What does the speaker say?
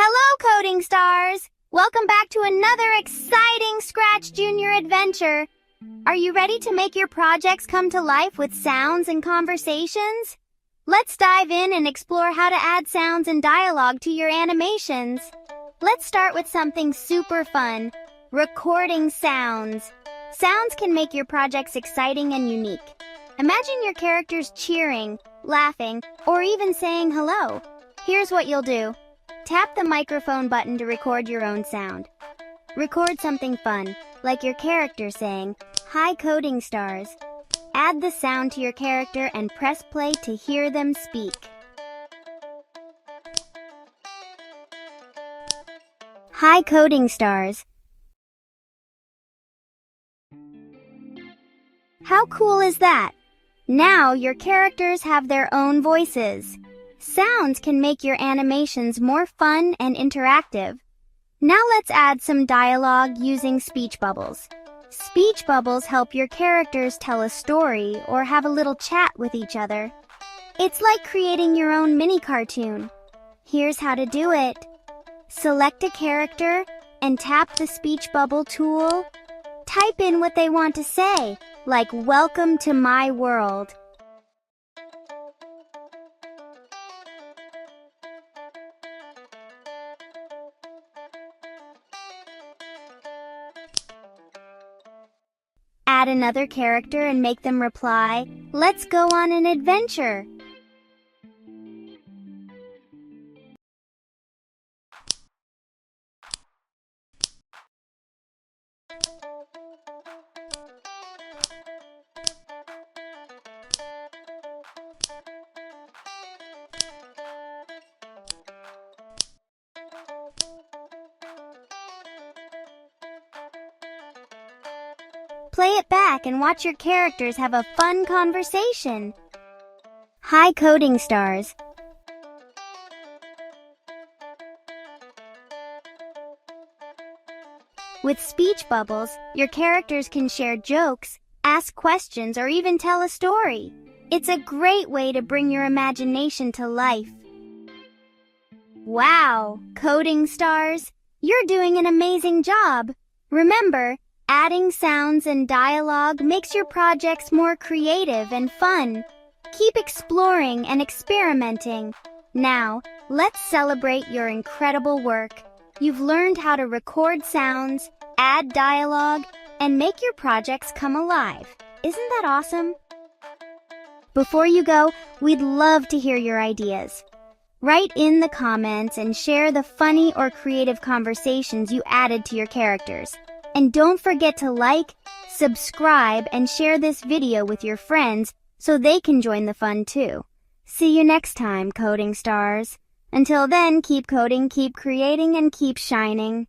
Hello, coding stars! Welcome back to another exciting ScratchJr adventure. Are you ready to make your projects come to life with sounds and conversations? Let's dive in and explore how to add sounds and dialogue to your animations. Let's start with something super fun, recording sounds. Sounds can make your projects exciting and unique. Imagine your characters cheering, laughing, or even saying hello. Here's what you'll do. Tap the microphone button to record your own sound. Record something fun, like your character saying, "Hi, coding stars." Add the sound to your character and press play to hear them speak. Hi, coding stars. How cool is that? Now your characters have their own voices. Sounds can make your animations more fun and interactive. Now let's add some dialogue using speech bubbles. Speech bubbles help your characters tell a story or have a little chat with each other. It's like creating your own mini cartoon. Here's how to do it. Select a character and tap the speech bubble tool. Type in what they want to say, like "Welcome to my world." Add another character and make them reply, "Let's go on an adventure." Play it back and watch your characters have a fun conversation. Hi, coding stars. With speech bubbles, your characters can share jokes, ask questions, or even tell a story. It's a great way to bring your imagination to life. Wow, coding stars, you're doing an amazing job. Remember, adding sounds and dialogue makes your projects more creative and fun. Keep exploring and experimenting. Now, let's celebrate your incredible work. You've learned how to record sounds, add dialogue, and make your projects come alive. Isn't that awesome? Before you go, we'd love to hear your ideas. Write in the comments and share the funny or creative conversations you added to your characters. And don't forget to like, subscribe, and share this video with your friends so they can join the fun too. See you next time, coding stars. Until then, keep coding, keep creating, and keep shining.